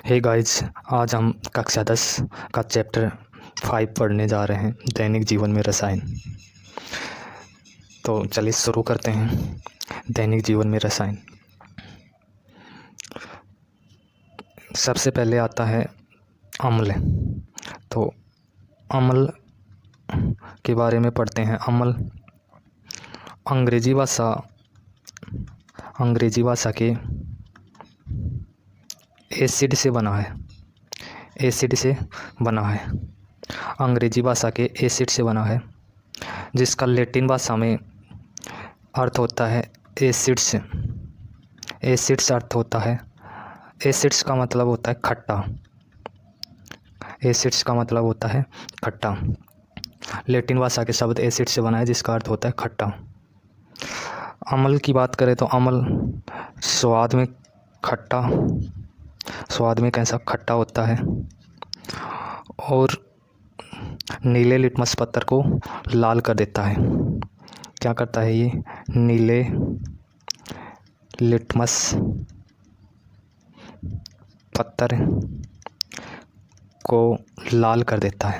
Hey guys, आज हम कक्षा 10 का चैप्टर 5 पढ़ने जा रहे हैं, दैनिक जीवन में रसायन। तो चलिए शुरू करते हैं। दैनिक जीवन में रसायन। सबसे पहले आता है अम्ल। तो अम्ल के बारे में पढ़ते हैं। अम्ल अंग्रेजी भाषा के एसिड से बना है। अंग्रेजी भाषा के एसिड से बना है, जिसका लैटिन भाषा में अर्थ होता है एसिड्स। अर्थ होता है, एसिड्स का मतलब होता है खट्टा। लैटिन भाषा के शब्द एसिड से बना है, जिसका अर्थ होता है खट्टा। अम्ल की बात करें तो अम्ल स्वाद में कैसा खट्टा होता है और नीले लिटमस पत्थर को लाल कर देता है। क्या करता है ये? नीले लिटमस पत्थर को लाल कर देता है।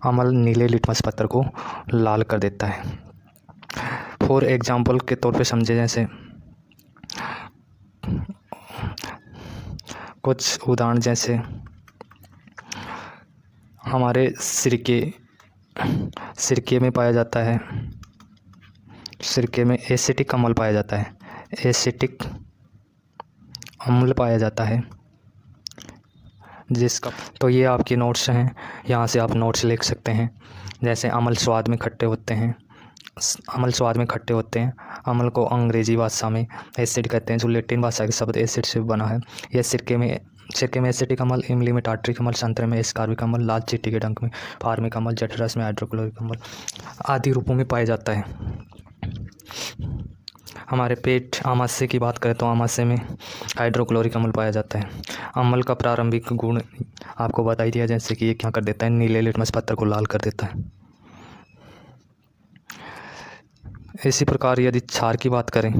अम्ल नीले लिटमस पत्थर को लाल कर देता है। फॉर एग्जाम्पल के तौर पे समझे, जैसे कुछ उदाहरण, जैसे हमारे सिरके में पाया जाता है, सिरके में एसिटिक अम्ल पाया जाता है। जिसका तो ये आपके नोट्स हैं, यहाँ से आप नोट्स लिख सकते हैं। जैसे अम्ल स्वाद में खट्टे होते हैं। अम्ल को अंग्रेजी भाषा में एसिड कहते हैं, जो लैटिन भाषा के शब्द एसिड से बना है। यह सिरके में एसिटिक अम्ल, इमली में टार्ट्रिक अम्ल, संतरे में एस्कॉर्बिक अम्ल, लाल चींटी के डंक में फार्मिक अम्ल, जठरस में हाइड्रोक्लोरिक अम्ल आदि रूपों में पाया जाता है। हमारे पेट आमाशय की बात करें तो आमाशय में हाइड्रोक्लोरिक अम्ल पाया जाता है। अम्ल का प्रारंभिक गुण आपको बता ही दिया, जैसे कि ये क्या कर देता है? नीले लिटमस पत्थर को लाल कर देता है। इसी प्रकार यदि क्षार की बात करें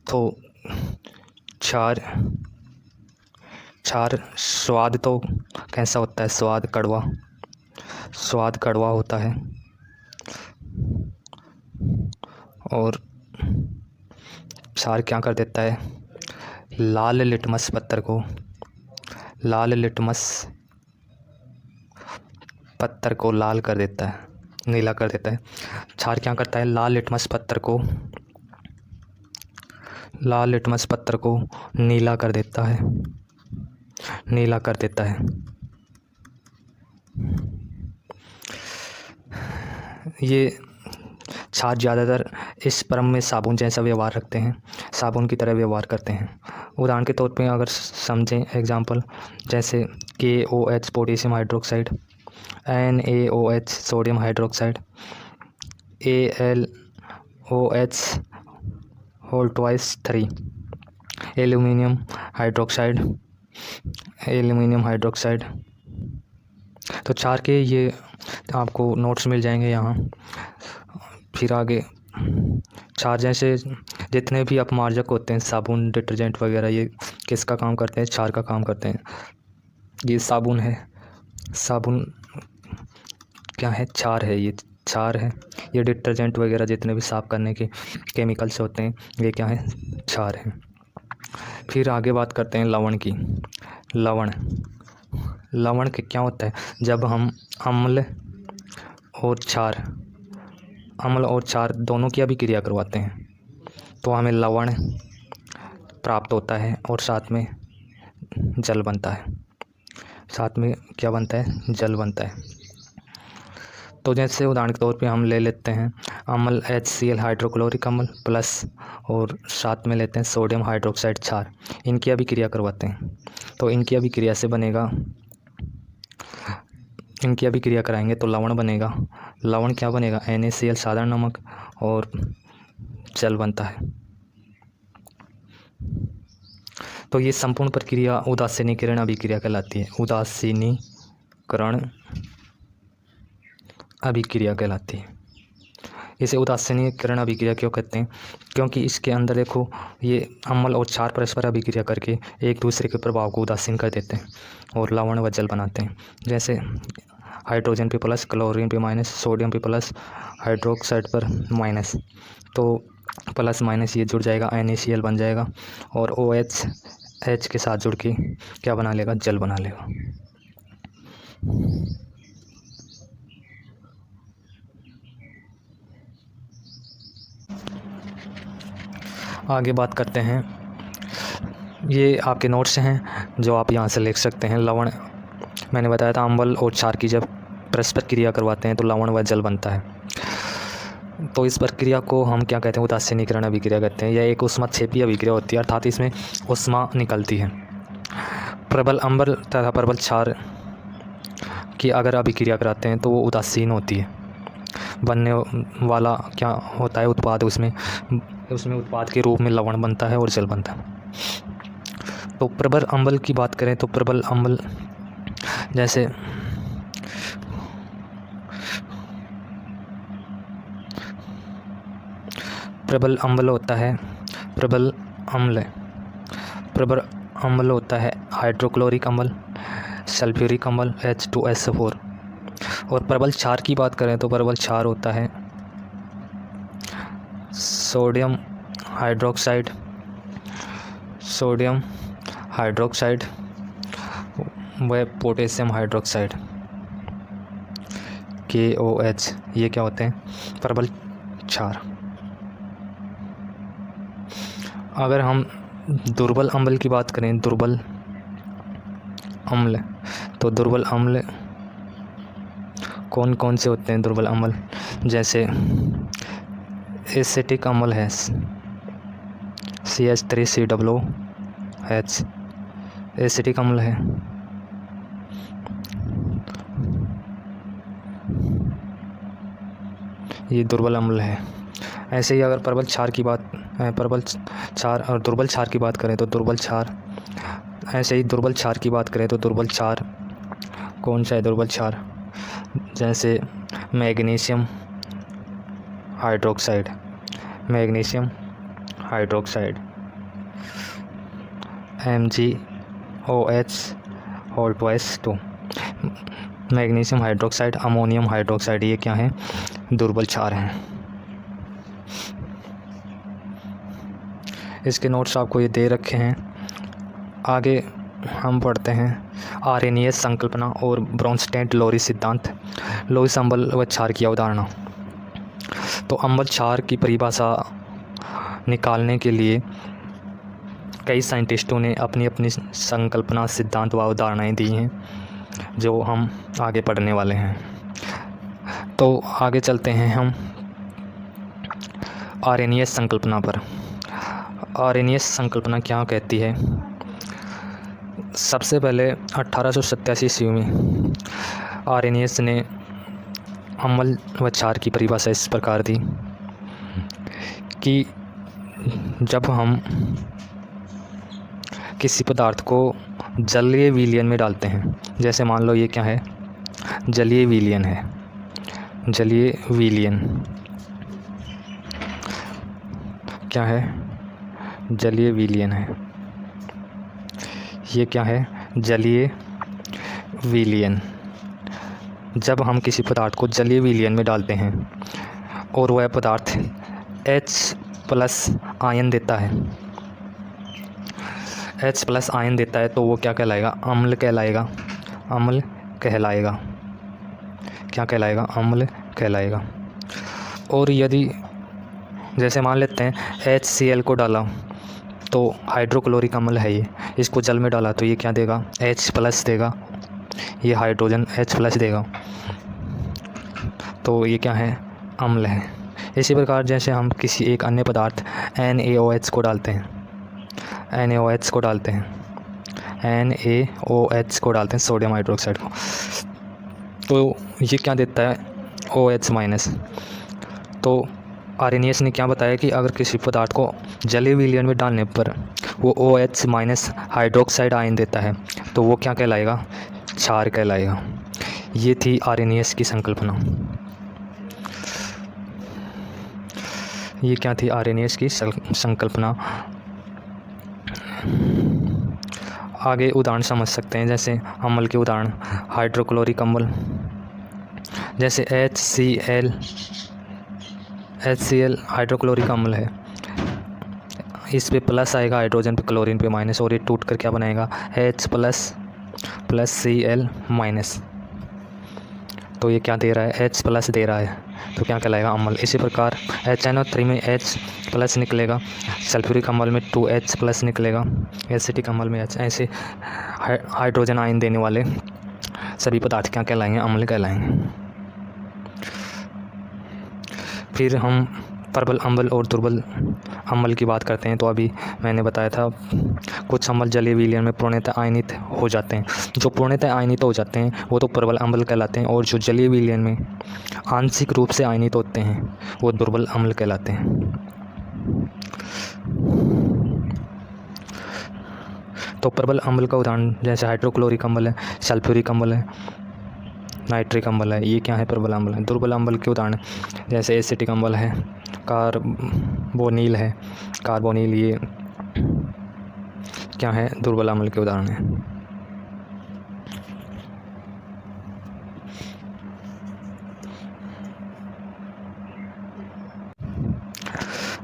तो क्षार स्वाद तो कैसा होता है? स्वाद कड़वा होता है। और क्षार क्या कर देता है? लाल लिटमस पत्थर को लाल कर देता है, नीला कर देता है। क्षार क्या करता है? लाल लिटमस पत्थर को नीला कर देता है। ये क्षार ज़्यादातर इस परम में साबुन जैसा व्यवहार रखते हैं, साबुन की तरह व्यवहार करते हैं। उदाहरण के तौर पे अगर समझें एग्जांपल, जैसे KOH potassium hydroxide, NaOH sodium hydroxide, AlOH whole twice 3, aluminium hydroxide. तो क्षार के ये आपको नोट्स मिल जाएंगे यहाँ। फिर आगे क्षार जैसे जितने भी अपमार्जक होते हैं, साबुन, डिटर्जेंट वगैरह, ये किसका काम करते हैं? क्षार का काम करते हैं। ये साबुन है, साबुन क्या है? क्षार है। ये डिटर्जेंट वगैरह जितने भी साफ़ करने के केमिकल्स होते हैं, ये क्या है? क्षार है। फिर आगे बात करते हैं लवण की। लवण के क्या होता है? जब हम अम्ल और क्षार दोनों की अभिक्रिया करवाते हैं तो हमें लवण प्राप्त होता है और साथ में जल बनता है। जल बनता है। तो जैसे उदाहरण के तौर पे हम ले लेते हैं अम्ल HCl हाइड्रोक्लोरिक अम्ल प्लस, और साथ में लेते हैं सोडियम हाइड्रोक्साइड क्षार। इनकी अभिक्रिया करवाते हैं तो इनकी अभिक्रिया कराएंगे तो लवण बनेगा। लवण क्या बनेगा? NaCl साधारण नमक और जल बनता है। तो ये संपूर्ण प्रक्रिया उदासीनीकरण अभिक्रिया कहलाती है। उदासीनीकरण अभिक्रिया कहलाती है। इसे उदासीनीकरण अभिक्रिया क्यों कहते हैं? क्योंकि इसके अंदर देखो ये अम्ल और क्षार परस्पर अभिक्रिया करके एक दूसरे के प्रभाव को उदासीन कर देते हैं और लवण व जल बनाते हैं। जैसे हाइड्रोजन पे प्लस, क्लोरीन पे माइनस, सोडियम पे प्लस, हाइड्रोक्साइड पर माइनस, तो प्लस माइनस ये जुड़ जाएगा, NaCl बन जाएगा और OH के साथ जुड़ के क्या बना लेगा? जल बना लेगा। आगे बात करते हैं, ये आपके नोट्स हैं जो आप यहाँ से लिख सकते हैं। लवण, मैंने बताया था अम्ल और क्षार की जब परस्पर क्रिया करवाते हैं तो लवण व जल बनता है। तो इस प्रक्रिया को हम क्या कहते हैं? उदासीनीकरण अभिक्रिया कहते हैं। यह एक ऊष्माक्षेपीय अभिक्रिया होती है, अर्थात इसमें ऊष्मा निकलती है। प्रबल अम्ल तथा प्रबल क्षार की अगर अभिक्रिया कराते हैं तो वो उदासीन होती है। बनने वाला क्या होता है? उत्पाद, उसमें उत्पाद के रूप में लवण बनता है और जल बनता है। तो प्रबल अम्ल की बात करें तो प्रबल अम्ल जैसे प्रबल अम्ल होता है, प्रबल अम्ल होता है हाइड्रोक्लोरिक अम्ल, सल्फ्यूरिक अम्ल H2SO4। और प्रबल क्षार की बात करें तो प्रबल क्षार होता है सोडियम हाइड्रोक्साइड व पोटेशियम हाइड्रोक्साइड KOH। ये क्या होते हैं? प्रबल क्षार। अगर हम दुर्बल अम्ल की बात करें, दुर्बल अम्ल, तो दुर्बल अम्ल कौन कौन से होते हैं? दुर्बल अम्ल जैसे एसिटिक अम्ल है CH3COOH, एसिटिक अम्ल है। ये दुर्बल अम्ल है। ऐसे ही अगर प्रबल क्षार की बात, प्रबल क्षार और दुर्बल क्षार की बात करें तो दुर्बल क्षार, ऐसे ही दुर्बल क्षार की बात करें तो दुर्बल क्षार कौन सा है? दुर्बल क्षार जैसे magnesium hydroxide, MgOH2, magnesium hydroxide, ammonium hydroxide, ये क्या है? दुर्बल क्षार हैं। इसके नोट्स आपको ये दे रखे हैं। आगे हम पढ़ते हैं आर्हेनियस संकल्पना और ब्रोंस्टेड-लोरी सिद्धांत, लोइस अम्ल व क्षार की अवधारणा। तो अम्ल क्षार की परिभाषा निकालने के लिए कई साइंटिस्टों ने अपनी अपनी संकल्पना, सिद्धांत व अवधारणाएं दी हैं जो हम आगे पढ़ने वाले हैं। तो आगे चलते हैं हम आर्हेनियस संकल्पना पर। आर्हेनियस संकल्पना क्या कहती है? सबसे पहले 1887 ईस्वी में आर्हेनियस ने अम्ल व क्षार की परिभाषा इस प्रकार दी कि जब हम किसी पदार्थ को जलीय विलयन में डालते हैं, जैसे मान लो ये क्या है? जलीय विलयन है। जलीय विलयन क्या है? जलीय विलयन है। ये क्या है? जलीय विलयन। जब हम किसी पदार्थ को जलीय विलयन में डालते हैं और वह पदार्थ H+ आयन देता है, H+ आयन देता है, तो वो क्या कहलाएगा? अम्ल कहलाएगा। अम्ल कहलाएगा। क्या कहलाएगा? अम्ल कहलाएगा। और यदि जैसे मान लेते हैं HCl को डाला तो हाइड्रोक्लोरिक अम्ल है ये, इसको जल में डाला तो ये क्या देगा? H+ देगा। ये हाइड्रोजन H+ देगा, तो ये क्या है? अम्ल है। इसी प्रकार जैसे हम किसी एक अन्य पदार्थ NaOH को डालते हैं, NaOH को डालते हैं सोडियम हाइड्रोक्साइड को, तो ये क्या देता है? OH-। तो आर्हेनियस ने क्या बताया कि अगर किसी पदार्थ को जलीय विलयन में डालने पर वो OH- हाइड्रोक्साइड आयन देता है तो वो क्या कहलाएगा? क्षार कहलाएगा। ये थी आर्हेनियस की संकल्पना। ये क्या थी, आर्हेनियस की संकल्पना। आगे उदाहरण समझ सकते हैं, जैसे अम्ल के उदाहरण, हाइड्रोक्लोरिक अम्ल, जैसे HCl हाइड्रोक्लोरिक अम्ल है। इस पे प्लस आएगा हाइड्रोजन पे, क्लोरीन पे माइनस, और ये टूट कर क्या बनाएगा, H++Cl-। तो ये क्या दे रहा है, H+ दे रहा है, तो क्या कहलाएगा, अम्ल। इसी प्रकार HNO3 में H+ निकलेगा, सल्फ्यूरिक अम्ल में 2H+ निकलेगा, एसिटिक अम्ल में H। ऐसे हाइड्रोजन आयन देने वाले सभी पदार्थ क्या कहलाएंगे, अम्ल कहलाएंगे। फिर हम प्रबल अम्ल और दुर्बल अम्ल की बात करते हैं। तो अभी मैंने बताया था कुछ अम्ल जलीय विलयन में पूर्णतः आयनित हो जाते हैं। जो पूर्णतः आयनित हो जाते हैं वो तो प्रबल अम्ल कहलाते हैं, और जो जलीय विलयन में आंशिक रूप से आयनित होते हैं वो दुर्बल अम्ल कहलाते हैं। तो प्रबल अम्ल का उदाहरण जैसे हाइड्रोक्लोरिक अम्ल है, सल्फ्यूरिक अम्ल है, नाइट्रिक अम्ल है, ये क्या है, प्रबल अम्ल है। दुर्बल अम्ल के उदाहरण जैसे एसिटिक अम्ल है, कार्बोनिल है, कार्बोनिल, ये क्या है, दुर्बल अम्ल के उदाहरण है।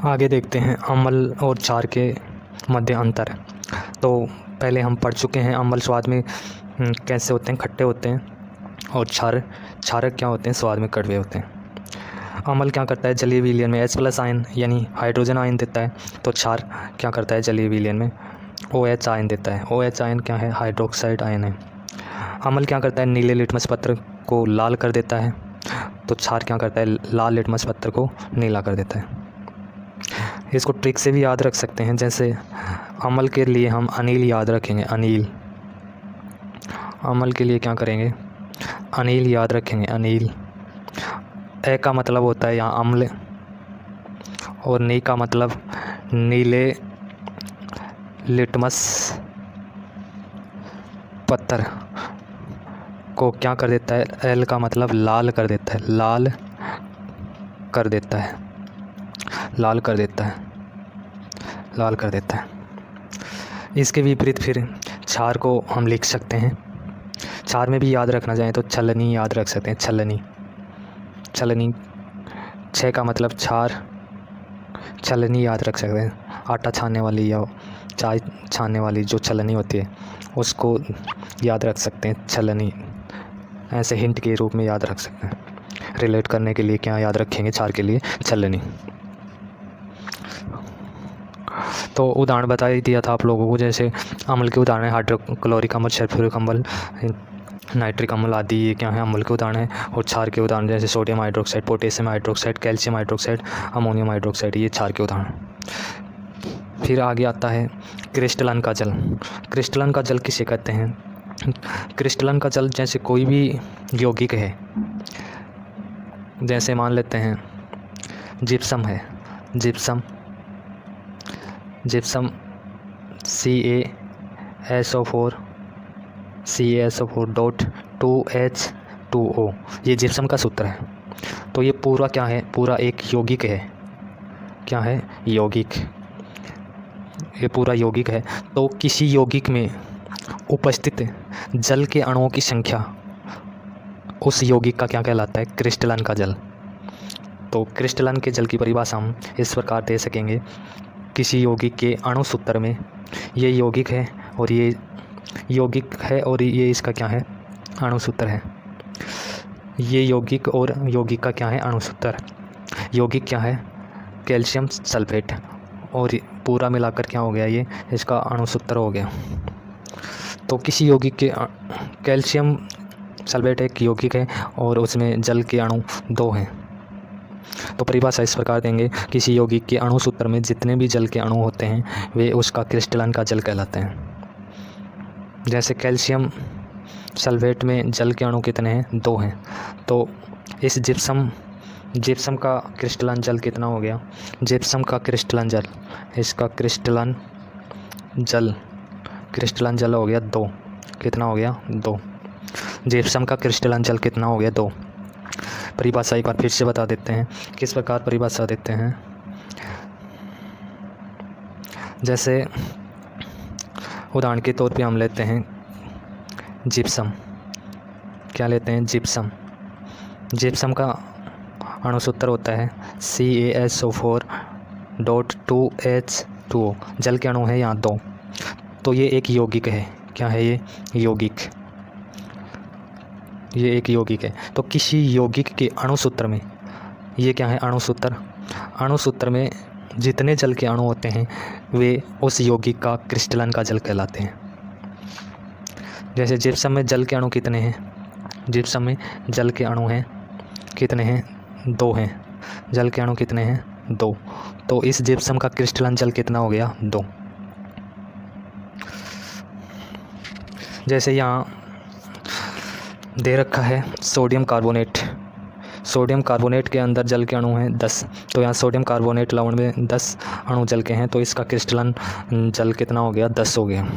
आगे देखते हैं अम्ल और क्षार के मध्य अंतर। तो पहले हम पढ़ चुके हैं अम्ल स्वाद में कैसे होते हैं, खट्टे होते हैं, और क्षारक क्या होते हैं, स्वाद में कड़वे होते हैं। अम्ल क्या करता है, जलीय विलयन में H+ आयन यानी हाइड्रोजन आयन देता है, तो क्षार क्या करता है, जलीय विलयन में OH आयन देता है। OH आयन क्या है, हाइड्रोक्साइड आयन है। अम्ल क्या करता है, नीले लिटमस पत्र को लाल कर देता है, तो क्षार क्या करता है, लाल लिटमस पत्र को नीला कर देता है। इसको ट्रिक से भी याद रख सकते हैं, जैसे अम्ल के लिए हम अनिल याद रखेंगे, अनिल। अम्ल के लिए क्या करेंगे, अनिल याद रखेंगे, अनिल। ए का मतलब होता है यहाँ अम्ल, और नी का मतलब नीले लिटमस पत्थर को क्या कर देता है, एल का मतलब लाल कर देता है, लाल कर देता है, लाल कर देता है, लाल कर देता है। इसके विपरीत फिर क्षार को हम लिख सकते हैं, क्षार में भी याद रखना चाहें तो छलनी याद रख सकते हैं, छलनी, छलनी, छः का मतलब क्षार, छलनी याद रख सकते हैं। आटा छानने वाली या चाय छानने वाली जो छलनी होती है उसको याद रख सकते हैं, छलनी। ऐसे हिंट के रूप में याद रख सकते हैं। रिलेट करने के लिए क्या याद रखेंगे, क्षार के लिए छलनी। तो उदाहरण बता ही दिया था आप लोगों को, जैसे अम्ल के उदाहरण है हाइड्रोक्लोरिक अम्ल, सल्फ्यूरिक अम्ल, नाइट्रिक अम्ल आदि, ये क्या है, अम्ल के उदाहरण है। और क्षार के उदाहरण जैसे sodium hydroxide, potassium hydroxide, calcium hydroxide, ammonium hydroxide, ये क्षार के उदाहरण। फिर आगे आता है क्रिस्टलन का जल। क्रिस्टलन का जल किसे कहते हैं, क्रिस्टलन का जल जैसे कोई भी यौगिक है, जैसे मान लेते हैं जिप्सम है, जिप्सम, जिप्सम CaSO4.2H2O, ये जिप्सम का सूत्र है। तो ये पूरा क्या है, पूरा एक यौगिक है, क्या है, यौगिक, ये पूरा यौगिक है। तो किसी यौगिक में उपस्थित जल के अणुओं की संख्या उस यौगिक का क्या कहलाता है, क्रिस्टलन का जल। तो क्रिस्टलन के जल की परिभाषा हम इस प्रकार दे सकेंगे, किसी यौगिक के अणु सूत्र में ये यौगिक है और ये यौगिक है और ये इसका क्या है, अणु सूत्र है। ये यौगिक और यौगिक का क्या है, अणु सूत्र। यौगिक क्या है, कैल्शियम सल्फेट, और पूरा मिलाकर क्या हो गया, ये इसका अणु सूत्र हो गया। तो किसी यौगिक के कैल्शियम सल्फेट एक यौगिक है और उसमें जल के अणु 2 हैं। तो परिभाषा इस प्रकार देंगे, किसी यौगिक के अणु सूत्र में जितने भी जल के अणु होते हैं वे उसका क्रिस्टलन का जल कहलाते हैं। जैसे कैल्शियम सल्फेट में जल के अणु कितने हैं, 2 हैं। तो इस जिप्सम का क्रिस्टलन जल कितना हो गया, जिप्सम का क्रिस्टलन जल, इसका क्रिस्टलन जल हो गया 2। कितना हो गया, 2। जिप्सम का क्रिस्टलन जल कितना हो गया, 2। परिभाषा एक बार फिर से बता देते हैं, किस प्रकार परिभाषा देते हैं, जैसे उदाहरण के तौर पे हम लेते हैं जिप्सम। क्या लेते हैं? जिप्सम। जिप्सम का अणुसूत्र होता है CaSO4.2H2O। जल के अणु है यहाँ 2, तो ये एक यौगिक है। क्या है ये? यौगिक। ये एक यौगिक है। तो किसी यौगिक के अणुसूत्र में, ये क्या है? अणुसूत्र। अणुसूत्र में जितने जल के अणु होते हैं वे उस यौगिक का क्रिस्टलन का जल कहलाते हैं। जैसे जिप्सम में जल के अणु कितने हैं? जिप्सम में जल के अणु हैं कितने हैं? 2 हैं। जल के अणु कितने हैं? 2। तो इस जिप्सम का क्रिस्टलन जल कितना हो गया? 2। जैसे यहाँ दे रखा है सोडियम कार्बोनेट। सोडियम कार्बोनेट के अंदर जल के अणु हैं 10। तो यहाँ सोडियम कार्बोनेट लवण में 10 अणु जल के हैं, तो इसका क्रिस्टलन जल कितना हो गया? 10 हो गया।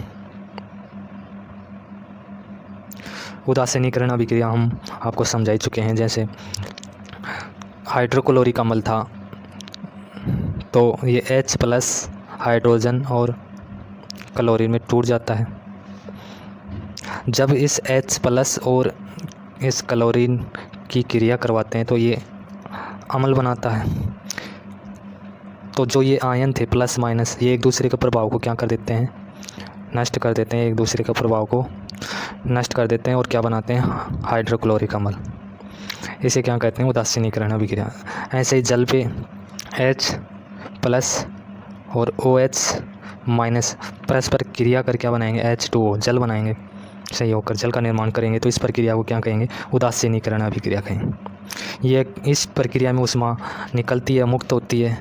उदासीनीकरण अभिक्रिया हम आपको समझा ही चुके हैं। जैसे हाइड्रोक्लोरिक अम्ल था, तो ये H+ हाइड्रोजन और क्लोरीन में टूट जाता है। जब इस H+ और इस क्लोरीन की क्रिया करवाते हैं तो ये अम्ल बनाता है। तो जो ये आयन थे प्लस माइनस, ये एक दूसरे के प्रभाव को क्या कर देते हैं? नष्ट कर देते हैं। एक दूसरे के प्रभाव को नष्ट कर देते हैं और क्या बनाते हैं? हाइड्रोक्लोरिक अम्ल। इसे क्या कहते हैं? उदासीनीकरण अभिक्रिया। ऐसे ही जल पे H+ और OH- परस्पर क्रिया कर क्या बनाएंगे? H2O जल बनाएंगे। सही होकर जल का निर्माण करेंगे, तो इस प्रक्रिया को क्या कहेंगे? उदासीनीकरण अभिक्रिया कहेंगे। ये इस प्रक्रिया में ऊष्मा निकलती है, मुक्त होती है,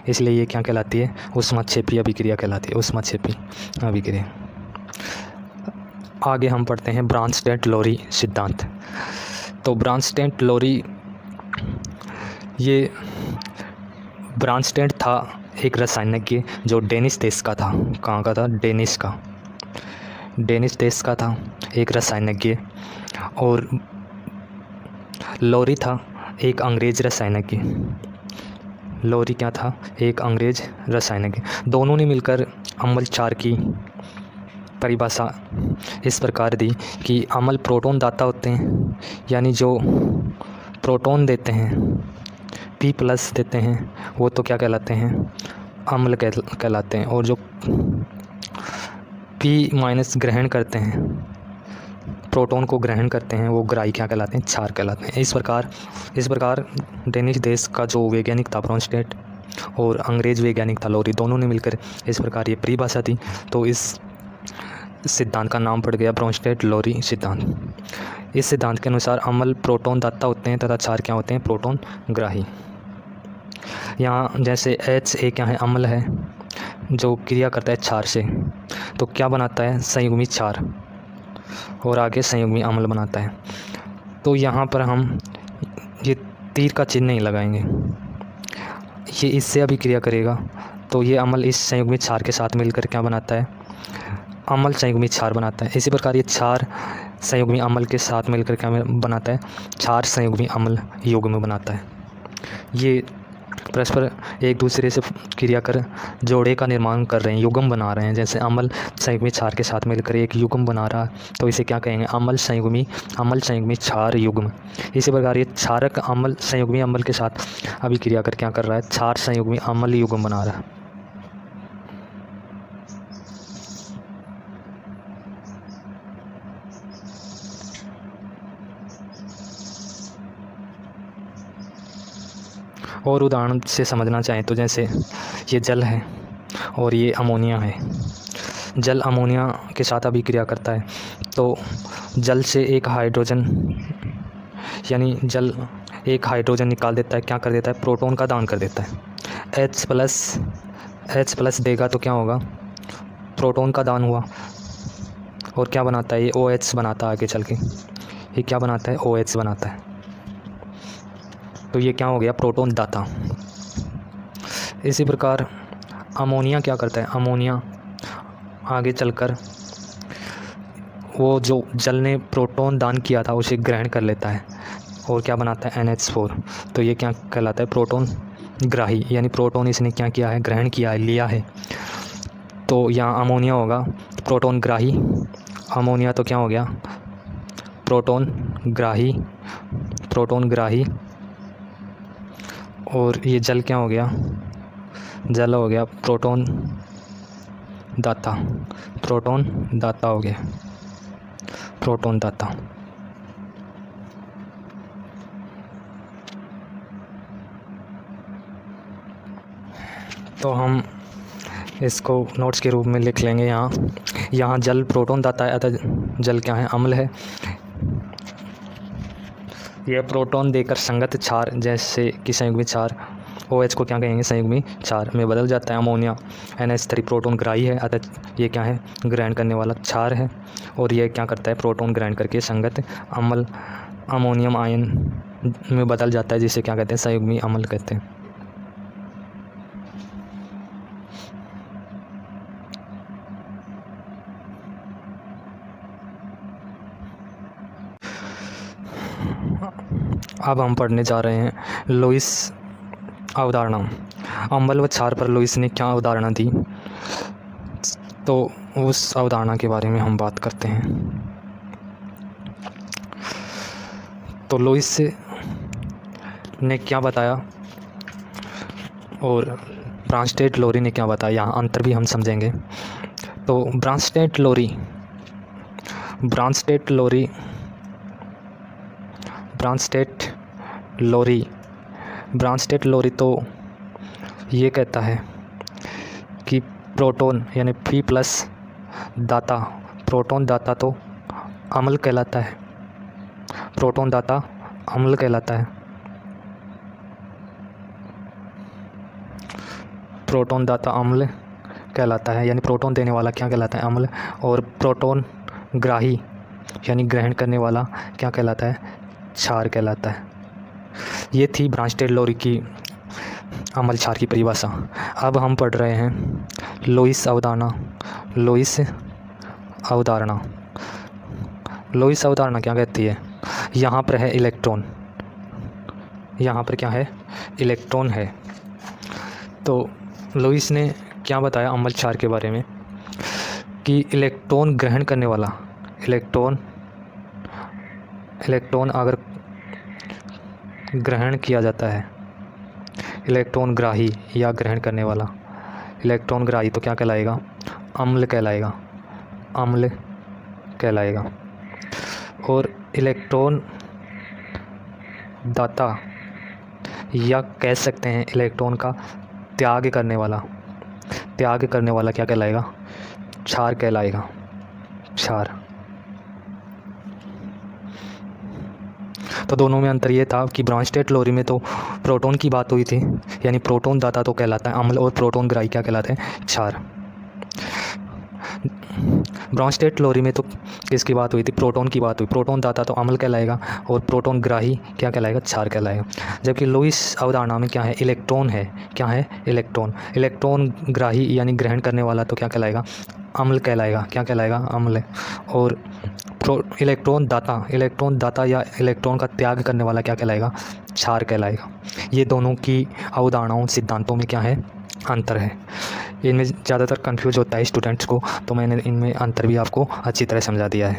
इसलिए ये क्या कहलाती है? ऊष्माक्षेपी अभिक्रिया कहलाती है। ऊष्माक्षेपी अभिक्रिया। आगे हम पढ़ते हैं ब्रांस्टेड-लोरी सिद्धांत। तो ब्रांस्टेड-लोरी, ये ब्रांस्टेड था एक रसायनज्ञ जो डेनिश देश का था। कहाँ का था? डेनिश देश का था एक रसायनज्ञ। और लोरी था एक अंग्रेज रसायनज्ञ। लोरी क्या था? एक अंग्रेज रसायनज्ञ। दोनों ने मिलकर अम्ल क्षार की परिभाषा इस प्रकार दी कि अम्ल प्रोटॉन दाता होते हैं, यानी जो प्रोटॉन देते हैं, P+ देते हैं, वो तो क्या कहलाते हैं? अम्ल कहलाते हैं। और जो P- ग्रहण करते हैं, प्रोटॉन को ग्रहण करते हैं, वो ग्राही क्या कहलाते हैं? क्षार कहलाते हैं। इस प्रकार डेनिश देश का जो वैज्ञानिक था ब्रांस्टेड और अंग्रेज वैज्ञानिक था लोरी, दोनों ने मिलकर इस प्रकार ये परिभाषा दी। तो इस सिद्धांत का नाम पड़ गया ब्रांस्टेड-लोरी सिद्धांत। इस सिद्धांत के अनुसार अम्ल प्रोटॉन दाता होते हैं तथा क्षार क्या होते हैं? प्रोटॉन ग्राही। यहाँ जैसे H क्या है? अम्ल है जो क्रिया करता है क्षार से, तो क्या बनाता है? संयुग्मी क्षार, और आगे संयुग्मी अम्ल बनाता है। तो यहाँ पर हम ये तीर का चिन्ह नहीं लगाएंगे, ये इससे अभिक्रिया करेगा, तो ये अम्ल इस संयुग्मी क्षार के साथ मिलकर क्या बनाता है? अम्ल संयुग्मी क्षार बनाता है। इसी प्रकार ये क्षार संयुग्मी अम्ल के साथ मिलकर क्या बनाता है? क्षार संयुग्मी अम्ल युग्म बनाता है। ये परस्पर एक दूसरे से क्रिया कर जोड़े का निर्माण कर रहे हैं, युग्म बना रहे हैं। जैसे अम्ल संयुग्मी क्षार के साथ मिलकर एक युग्म बना रहा है, तो इसे क्या कहेंगे? अम्ल संयुग्मी क्षार युग्म। इसी प्रकार ये क्षारक अम्ल संयुग्मी अम्ल के साथ अभिक्रिया कर क्या कर रहा है? क्षार संयुग्मी अम्ल युग्म बना रहा है। और उदाहरण से समझना चाहें तो जैसे ये जल है और ये अमोनिया है। जल अमोनिया के साथ अभिक्रिया करता है, तो जल से एक हाइड्रोजन, यानी जल एक हाइड्रोजन निकाल देता है। क्या कर देता है? प्रोटॉन का दान कर देता है। H+ देगा तो क्या होगा? प्रोटॉन का दान हुआ। और क्या बनाता है? ये OH बनाता है। आगे चल के ये क्या बनाता है? OH बनाता है। तो ये क्या हो गया? प्रोटॉन दाता। इसी प्रकार अमोनिया क्या करता है? अमोनिया आगे चलकर वो जो जल ने प्रोटॉन दान किया था उसे ग्रहण कर लेता है और क्या बनाता है? NH4। तो ये क्या कहलाता है? प्रोटॉन ग्राही, यानी प्रोटॉन इसने क्या किया है? ग्रहण किया है, लिया है। तो यहाँ अमोनिया होगा प्रोटॉन ग्राही, अमोनिया तो क्या हो गया प्रोटॉन ग्राही, और ये जल क्या हो गया, जल हो गया प्रोटॉन दाता हो गया प्रोटॉन दाता। तो हम इसको नोट्स के रूप में लिख लेंगे। यहाँ जल प्रोटॉन दाता है, अतः जल क्या है अम्ल है। यह प्रोटॉन देकर संगत क्षार जैसे कि संयुग्मी क्षार OH को क्या कहेंगे संयुग्मी क्षार में बदल जाता है। अमोनिया NH3 प्रोटॉन ग्राही है, अतः ये क्या है ग्रहण करने वाला क्षार है, और यह क्या करता है प्रोटॉन ग्रहण करके संगत अम्ल अमोनियम आयन में बदल जाता है, जिसे क्या कहते हैं संयुग्मी अम्ल कहते हैं। अब हम पढ़ने जा रहे हैं लुईस अवधारणा। अम्ल व क्षार पर लुईस ने क्या अवधारणा दी, तो उस अवधारणा के बारे में हम बात करते हैं। तो लुईस ने क्या बताया और ब्रांस्टेड लोरी ने क्या बताया, यहाँ अंतर भी हम समझेंगे। तो ब्रांस्टेड लोरी तो ये कहता है कि प्रोटॉन यानी P+ दाता, प्रोटॉन दाता तो अम्ल कहलाता है, प्रोटॉन दाता अम्ल कहलाता है, प्रोटॉन दाता अम्ल कहलाता है, यानी प्रोटॉन देने वाला क्या कहलाता है अम्ल, और प्रोटॉन ग्राही यानी ग्रहण करने वाला क्या कहलाता है क्षार कहलाता है। ये थी ब्रांस्टेड लोरी की अम्ल क्षार की परिभाषा। अब हम पढ़ रहे हैं लुईस अवधारणा क्या कहती है। यहाँ पर है इलेक्ट्रॉन, यहाँ पर क्या है इलेक्ट्रॉन है। तो लुईस ने क्या बताया अम्ल क्षार के बारे में कि इलेक्ट्रॉन ग्रहण करने वाला, इलेक्ट्रॉन अगर ग्रहण किया जाता है, इलेक्ट्रॉन ग्राही या ग्रहण करने वाला, इलेक्ट्रॉन ग्राही तो क्या कहलाएगा अम्ल कहलाएगा, और इलेक्ट्रॉन दाता या कह सकते हैं इलेक्ट्रॉन का त्याग करने वाला क्या कहलाएगा क्षार कहलाएगा, क्षार। तो दोनों में अंतर ये था कि ब्रांस्टेड लोरी में तो प्रोटॉन की बात हुई थी, यानी प्रोटॉन दाता तो कहलाता है अम्ल, और प्रोटॉन ग्राही क्या कहलाते हैं क्षार। ब्रांस्टेड लोरी में तो किसकी बात हुई थी प्रोटॉन की बात हुई, प्रोटॉन दाता तो अम्ल कहलाएगा और प्रोटॉन ग्राही क्या कहलाएगा क्षार कहलाएगा। जबकि लुईस अवधारणा में क्या है इलेक्ट्रॉन है, क्या है इलेक्ट्रॉन ग्राही यानी ग्रहण करने वाला तो क्या कहलाएगा अम्ल कहलाएगा, क्या कहलाएगा अम्ल, और इलेक्ट्रॉन दाता या इलेक्ट्रॉन का त्याग करने वाला क्या कहलाएगा क्षार कहलाएगा। ये दोनों की अवधारणाओं सिद्धांतों में क्या है अंतर है। इनमें ज़्यादातर कंफ्यूज होता है स्टूडेंट्स को, तो मैंने इनमें अंतर भी आपको अच्छी तरह समझा दिया है।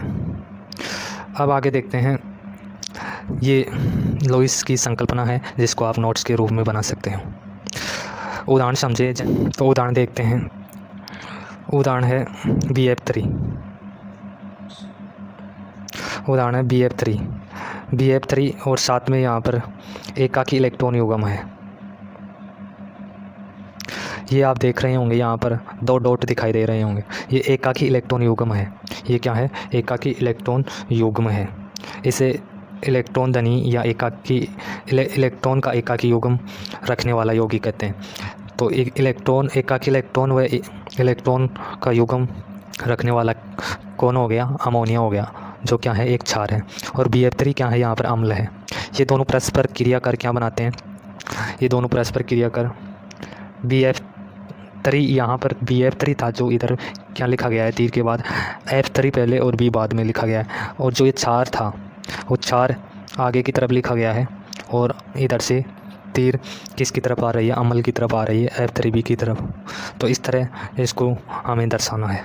अब आगे देखते हैं, ये लुईस की संकल्पना है जिसको आप नोट्स के रूप में बना सकते हो। उदाहरण समझे, तो उदाहरण देखते हैं। उदाहरण है BF3, उदाहरण है BF3 और साथ में यहाँ पर एकाकी इलेक्ट्रॉन युग्म है। ये आप देख रहे होंगे, यहाँ पर 2 डॉट दिखाई दे रहे होंगे, ये एकाकी इलेक्ट्रॉन युग्म है। ये क्या है एकाकी इलेक्ट्रॉन युग्म है। इसे इलेक्ट्रॉन धनी या इलेक्ट्रॉन का एकाकी युग्म रखने वाला यौगिक कहते हैं। तो एकाकी इलेक्ट्रॉन व इलेक्ट्रॉन का युग्म रखने वाला कौन हो गया अमोनिया हो गया, जो क्या है एक क्षार है। और BF3 क्या है यहाँ पर अम्ल है। ये दोनों परस्पर क्रिया कर क्या बनाते हैं, ये दोनों परस्पर क्रिया कर BF3, यहाँ पर BF3 था जो इधर क्या लिखा गया है तीर के बाद F3 पहले और B बाद में लिखा गया है, और जो ये क्षार था वो क्षार आगे की तरफ लिखा गया है और इधर से तीर किसकी तरफ आ रही है, अम्ल की तरफ आ रही है, F3B की तरफ। तो इस तरह इसको हमें दर्शाना है।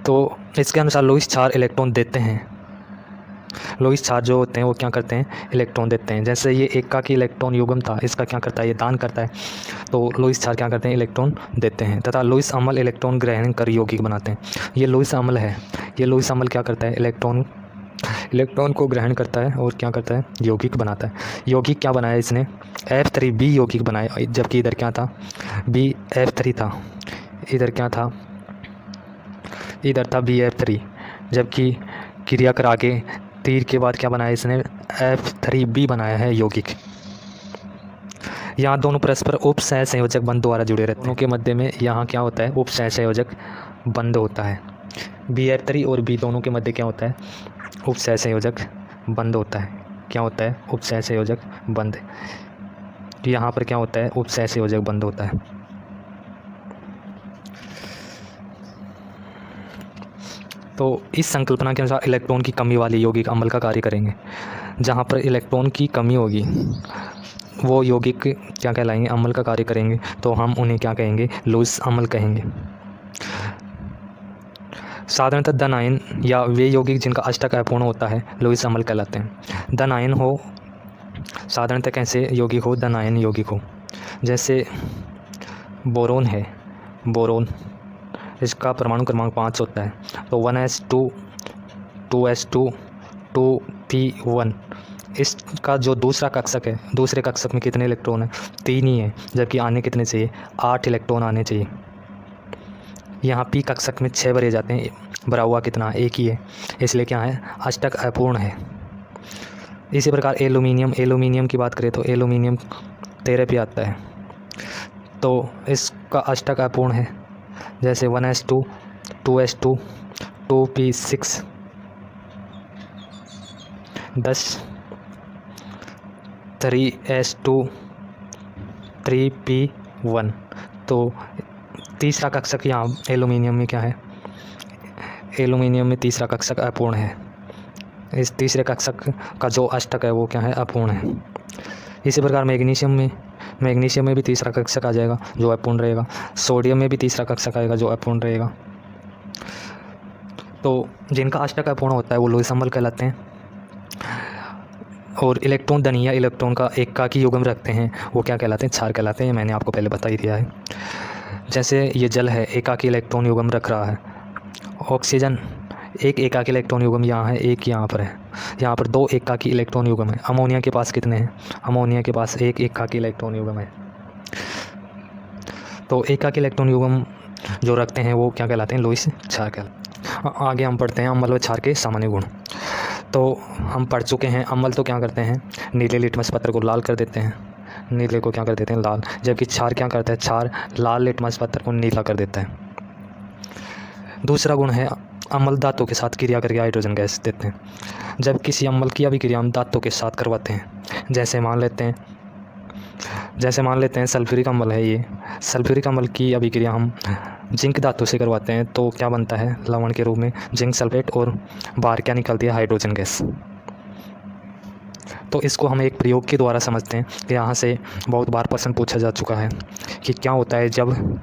तो इसके अनुसार लोइस क्षार इलेक्ट्रॉन देते हैं। लोइस क्षार जो होते हैं वो क्या करते हैं, इलेक्ट्रॉन देते हैं। जैसे ये एकाकी इलेक्ट्रॉन युग्म था, इसका क्या करता है, ये दान करता है। तो लोइस क्षार क्या करते हैं, इलेक्ट्रॉन देते हैं। तथा लोइस अम्ल इलेक्ट्रॉन ग्रहण कर यौगिक बनाते हैं। ये लोइस अम्ल है, ये लोइस अम्ल क्या करता है, इलेक्ट्रॉन को ग्रहण करता है और क्या करता है, यौगिक बनाता है। यौगिक क्या बनाया इसने, F3B यौगिक बनाया, जबकि इधर क्या था, BF3 था। इधर क्या था, इधर था BF3, जबकि क्रिया करा के तीर के बाद क्या बनाया इसने, F3B बनाया है यौगिक। यहाँ दोनों परस्पर उपसह संयोजक बंध द्वारा जुड़े रहते हैं। दोनों के मध्य में यहाँ क्या होता है, उपसह संयोजक बंध होता है। BF3 और B दोनों के मध्य क्या होता है, उपसह संयोजक बंध होता है। क्या होता है, उपसह संयोजक बंध। यहाँ पर क्या होता है, उपसह संयोजक बंध होता है। तो इस संकल्पना के अनुसार इलेक्ट्रॉन की कमी वाले यौगिक अम्ल का कार्य करेंगे। जहाँ पर इलेक्ट्रॉन की कमी होगी वो यौगिक क्या कहलाएंगे, अम्ल का कार्य करेंगे। तो हम उन्हें क्या कहेंगे, लोइस अम्ल कहेंगे। साधारणतः धन आयन या वे यौगिक जिनका अष्टक अपूर्ण होता है लोइस अम्ल कहलाते हैं। धन आयन हो, साधारणतः कैसे यौगिक हो, धन आयन यौगिक हो। जैसे बोरोन है, बोरोन इसका परमाणु क्रमांक 5 होता है। तो 1s2 2s2 2p1, इसका जो दूसरा कक्षक है, दूसरे कक्षक में कितने इलेक्ट्रॉन है, 3 ही है। जबकि आने कितने चाहिए, 8 इलेक्ट्रॉन आने चाहिए। यहाँ p कक्षक में 6 भरे जाते हैं, भरा हुआ कितना, 1 ही है, इसलिए क्या है, अष्टक अपूर्ण है। इसी प्रकार एल्यूमिनियम की बात करें तो एल्यूमिनियम 13 पे आता है, तो इसका अष्टक अपूर्ण है। जैसे 1s2 2s2 2p6 10 3s2 3p1। तो तीसरा कक्षक यहाँ एल्यूमिनियम में क्या है, एल्यूमिनियम में तीसरा कक्षक अपूर्ण है। इस तीसरे कक्षक का जो अष्टक है वो क्या है, अपूर्ण है। इसी प्रकार मैग्नीशियम में भी तीसरा कक्षक आ जाएगा जो अपूर्ण रहेगा। सोडियम में भी तीसरा कक्षक आएगा जो अपूर्ण रहेगा। तो जिनका अष्टक अपूर्ण होता है वो लोइस अम्ल कहलाते हैं। और इलेक्ट्रॉन धनी या इलेक्ट्रॉन का एकाकी युग्म रखते हैं वो क्या कहलाते हैं, क्षार कहलाते हैं। ये मैंने आपको पहले बता ही दिया है। जैसे ये जल है, एकाकी इलेक्ट्रॉन युग्म रख रहा है। ऑक्सीजन एक एकाकी इलेक्ट्रॉन युग्म यहाँ है, एक यहाँ पर है। यहाँ पर 2 एकाकी इलेक्ट्रॉन युग्म है। अमोनिया के पास कितने हैं, अमोनिया के पास 1 एकाकी इलेक्ट्रॉन युग्म है। तो एकाकी इलेक्ट्रॉन युग्म जो रखते हैं वो क्या कहलाते हैं, लोइस क्षार कहलाते हैं। आगे हम पढ़ते हैं अम्ल व क्षार के सामान्य गुण। तो हम पढ़ चुके हैं, अम्ल तो क्या करते हैं, नीले लिटमस पत्र को लाल कर देते हैं, नीले को क्या कर देते हैं, लाल। जबकि क्षार क्या करता है, क्षार लाल लिटमस पत्र को नीला कर देता है। दूसरा गुण है अम्ल धातु के साथ क्रिया करके हाइड्रोजन गैस देते हैं। जब किसी अम्ल की अभिक्रिया हम धातु के साथ करवाते हैं, जैसे मान लेते हैं सल्फ्यूरिक अम्ल है। ये सल्फ्यूरिक अम्ल की अभिक्रिया हम जिंक धातु से करवाते हैं तो क्या बनता है, लवण के रूप में जिंक सल्फेट, और बाहर क्या निकलती है, हाइड्रोजन गैस। तो इसको हम एक प्रयोग के द्वारा समझते हैं। यहाँ से बहुत बार प्रश्न पूछा जा चुका है कि क्या होता है जब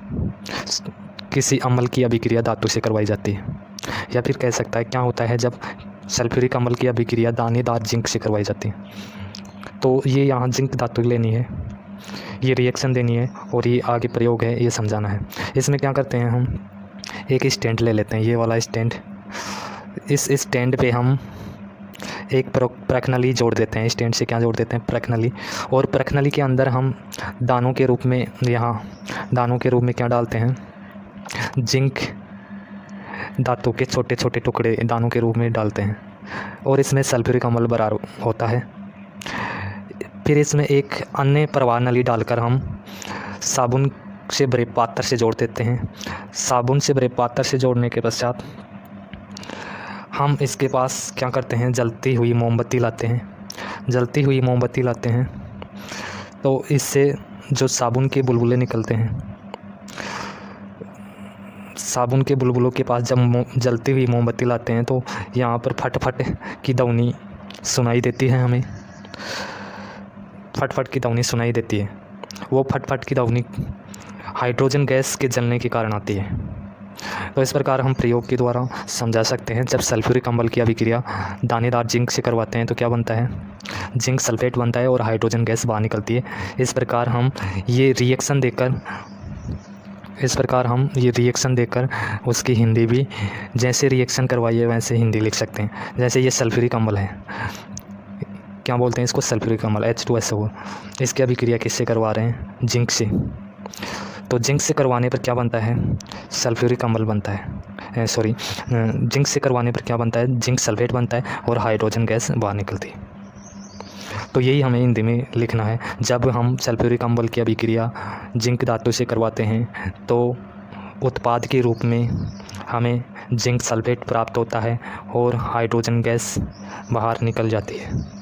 किसी अम्ल की अभिक्रिया धातु से करवाई जाती है, या फिर कह सकता है क्या होता है जब सल्फ्यूरिक अम्ल की अभिक्रिया दानेदार जिंक से करवाई जाती है। तो ये यहाँ जिंक धातु लेनी है, ये रिएक्शन देनी है और ये आगे प्रयोग है, ये समझाना है। इसमें क्या करते हैं, हम एक स्टैंड ले लेते हैं, ये वाला स्टैंड। इस स्टैंड पे हम एक प्रश्नली जोड़ देते हैं। स्टैंड से क्या जोड़ देते हैं, प्रश्नली। और प्रश्नली के अंदर हम दानों के रूप में, यहाँ दानों के रूप में क्या डालते हैं, जिंक धातु के छोटे छोटे टुकड़े दानों के रूप में डालते हैं। और इसमें सल्फ्यूरिक अम्ल भरा होता है। फिर इसमें एक अन्य प्रवाह नली डालकर हम साबुन से भरे पात्र से जोड़ देते हैं। साबुन से भरे पात्र से जोड़ने के पश्चात हम इसके पास क्या करते हैं, जलती हुई मोमबत्ती लाते हैं। तो इससे जो साबुन के बुलबुले निकलते हैं, साबुन के बुलबुलों के पास जब जलती हुई मोमबत्ती लाते हैं तो यहाँ पर फट फट की ध्वनि सुनाई देती है हमें। फट फट की ध्वनि सुनाई देती है, वो फट फट की ध्वनि हाइड्रोजन गैस के जलने के कारण आती है। तो इस प्रकार हम प्रयोग के द्वारा समझा सकते हैं। जब सल्फ्यूरिक अम्ल की अभिक्रिया दानेदार जिंक से करवाते हैं तो क्या बनता है, जिंक सल्फेट बनता है और हाइड्रोजन गैस बाहर निकलती है। इस प्रकार हम ये रिएक्शन देकर उसकी हिंदी भी जैसे रिएक्शन करवाइए वैसे हिंदी लिख सकते हैं। जैसे ये सल्फ्यूरिक अम्ल है, क्या बोलते हैं इसको, सल्फ्यूरिक अम्ल H2SO। इसकी अभिक्रिया किससे करवा रहे हैं, जिंक से। तो जिंक से करवाने पर क्या बनता है, सल्फ्यूरिक अम्ल बनता है, जिंक से करवाने पर क्या बनता है, जिंक सल्फेट बनता है और हाइड्रोजन गैस बाहर निकलती है। तो यही हमें हिंदी में लिखना है। जब हम सल्फ्यूरिक अम्ल की अभिक्रिया जिंक धातु से करवाते हैं तो उत्पाद के रूप में हमें जिंक सल्फेट प्राप्त होता है और हाइड्रोजन गैस बाहर निकल जाती है।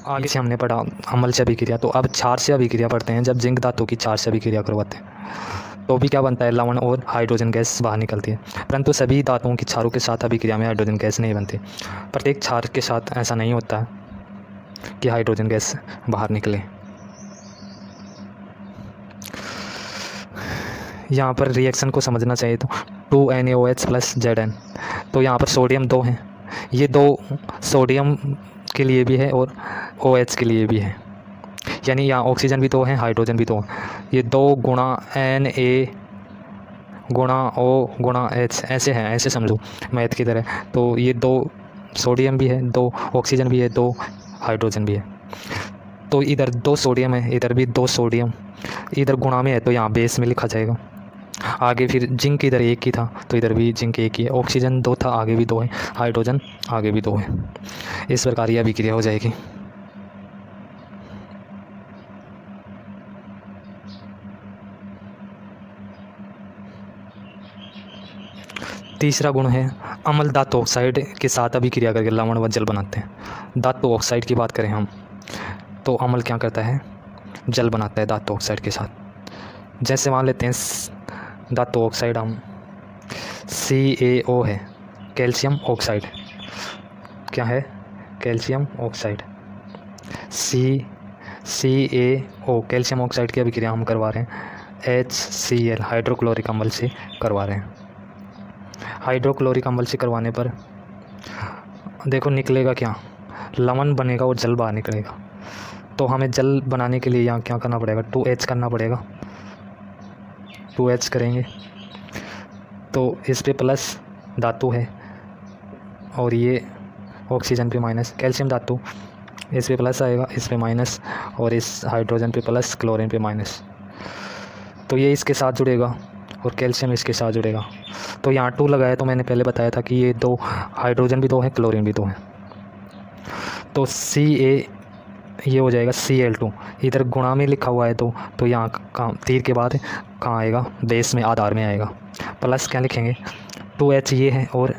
आगे से हमने पढ़ा अम्ल से अभिक्रिया। तो अब क्षार से अभिक्रिया पढ़ते हैं। जब जिंक धातु की क्षार से अभिक्रिया करवाते हैं तो भी क्या बनता है, लवण और हाइड्रोजन गैस बाहर निकलती है। परंतु सभी धातुओं की क्षारों के साथ अभिक्रिया में हाइड्रोजन गैस नहीं बनती। प्रत्येक क्षार के साथ ऐसा नहीं होता कि हाइड्रोजन गैस बाहर निकले। यहाँ पर रिएक्शन को समझना चाहिए। तो 2NaOH + Zn, तो यहाँ पर सोडियम 2 हैं, ये 2 सोडियम के लिए भी है और OH के लिए भी है, यानी यहाँ ऑक्सीजन भी 2 हैं, हाइड्रोजन भी 2 हैं। ये 2 गुणा Na गुणा O गुणा H ऐसे हैं, ऐसे समझो मैथ की तरह। तो ये 2 सोडियम भी है, 2 ऑक्सीजन भी है, 2 हाइड्रोजन भी है। तो इधर 2 सोडियम है, इधर भी 2 सोडियम, इधर गुणा में है तो यहाँ बेस में लिखा जाएगा। आगे फिर जिंक इधर 1 ही था तो इधर भी जिंक 1 ही है। ऑक्सीजन 2 था, आगे भी 2 है, हाइड्रोजन आगे भी 2 है। इस प्रकार यह अभिक्रिया हो जाएगी। तीसरा गुण है अम्ल धातु ऑक्साइड के साथ अभिक्रिया करके लवण व जल बनाते हैं। धातु ऑक्साइड की बात करें हम तो अम्ल क्या करता है, जल बनाता है धातु ऑक्साइड के साथ। जैसे मान लेते हैं धातु ऑक्साइड हम CaO है, कैल्शियम ऑक्साइड, क्या है, calcium oxide, CaO calcium oxide की अभिक्रिया हम करवा रहे हैं HCl हाइड्रोक्लोरिक अम्ल से करवा रहे हैं। हाइड्रोक्लोरिक अम्ल से करवाने पर देखो निकलेगा क्या, लवण बनेगा और जल बाहर निकलेगा। तो हमें जल बनाने के लिए यहाँ क्या करना पड़ेगा, 2H करना पड़ेगा। 2H करेंगे तो इस पे प्लस धातु है और ये ऑक्सीजन पे माइनस, कैल्शियम धातु इस पे प्लस आएगा, इस पे माइनस, और इस हाइड्रोजन पे प्लस, क्लोरीन पे माइनस। तो ये इसके साथ जुड़ेगा और कैल्शियम इसके साथ जुड़ेगा। तो यहाँ 2 लगाया तो मैंने पहले बताया था कि ये 2 हाइड्रोजन भी 2 है, क्लोरीन भी 2 है। तो Ca ये हो जाएगा Cl2, इधर गुणा में लिखा हुआ है तो यहाँ कहाँ तीर के बाद कहाँ आएगा, बेस में आधार में आएगा। प्लस क्या लिखेंगे, 2H ये है और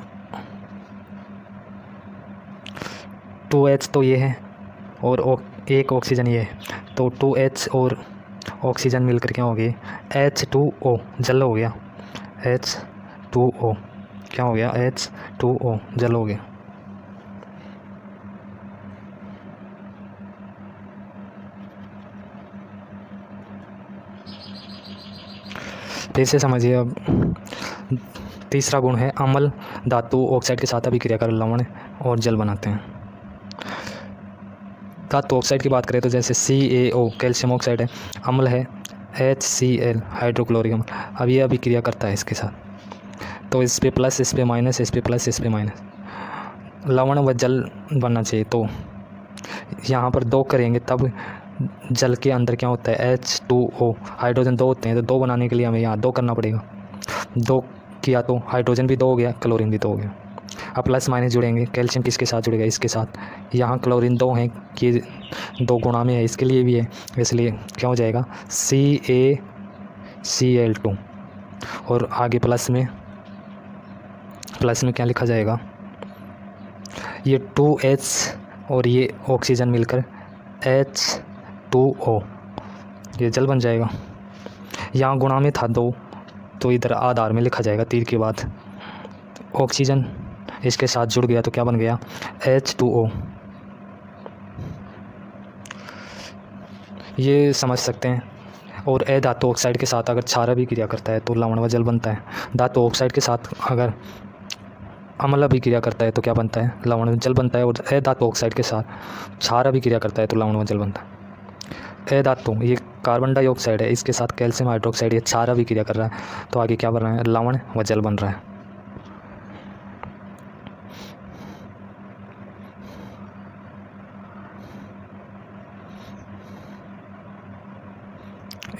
2H तो ये है और एक ऑक्सीजन ये है। तो 2H और ऑक्सीजन मिलकर क्या हो गए, H2O जल हो गया, H2O क्या हो गया, H2O जल हो गया। फिर से समझिए। अब तीसरा गुण है अम्ल धातु ऑक्साइड के साथ अभिक्रिया कर लवण और जल बनाते हैं। धातु ऑक्साइड की बात करें तो जैसे CaO कैल्शियम ऑक्साइड है, अम्ल है HCl हाइड्रोक्लोरिक अम्ल। अब ये अभिक्रिया करता है इसके साथ, तो इस पे प्लस, इस पे माइनस, इस पे प्लस, इस पे माइनस, लवण व जल बनना चाहिए। तो यहाँ पर 2 करेंगे तब जल के अंदर क्या होता है, H2O हाइड्रोजन 2 होते हैं, तो 2 बनाने के लिए हमें यहाँ 2 करना पड़ेगा। 2 किया तो हाइड्रोजन भी 2 हो गया, क्लोरीन भी 2 हो गया। अब प्लस माइनस जुड़ेंगे, कैल्शियम किसके साथ जुड़ेगा, इसके साथ। यहाँ क्लोरीन 2 है, ये 2 गुणा में है, इसके लिए भी है, इसलिए क्या हो जाएगा CaCl2। और आगे प्लस में क्या लिखा जाएगा, ये 2H और ये ऑक्सीजन मिलकर H2O, ये जल बन जाएगा। यहाँ गुणा में था 2 तो इधर आधार में लिखा जाएगा तीर के बाद। ऑक्सीजन इसके साथ जुड़ गया तो क्या बन गया, H2O। ये समझ सकते हैं। और ए धातु ऑक्साइड के साथ अगर क्षार अभिक्रिया करता है तो लवण व जल बनता है। धातु ऑक्साइड के साथ अगर अम्ल अभिक्रिया करता है तो क्या बनता है, लवण व जल बनता है। और ए धातु ऑक्साइड के साथ क्षार अभिक्रिया करता है तो लवण व जल बनता है। ए धातु ये कार्बन डाइऑक्साइड है, इसके साथ कैल्शियम हाइड्रोक्साइड ये क्षार अभिक्रिया कर रहा है तो आगे क्या बन रहा है, लवण व जल बन रहा है।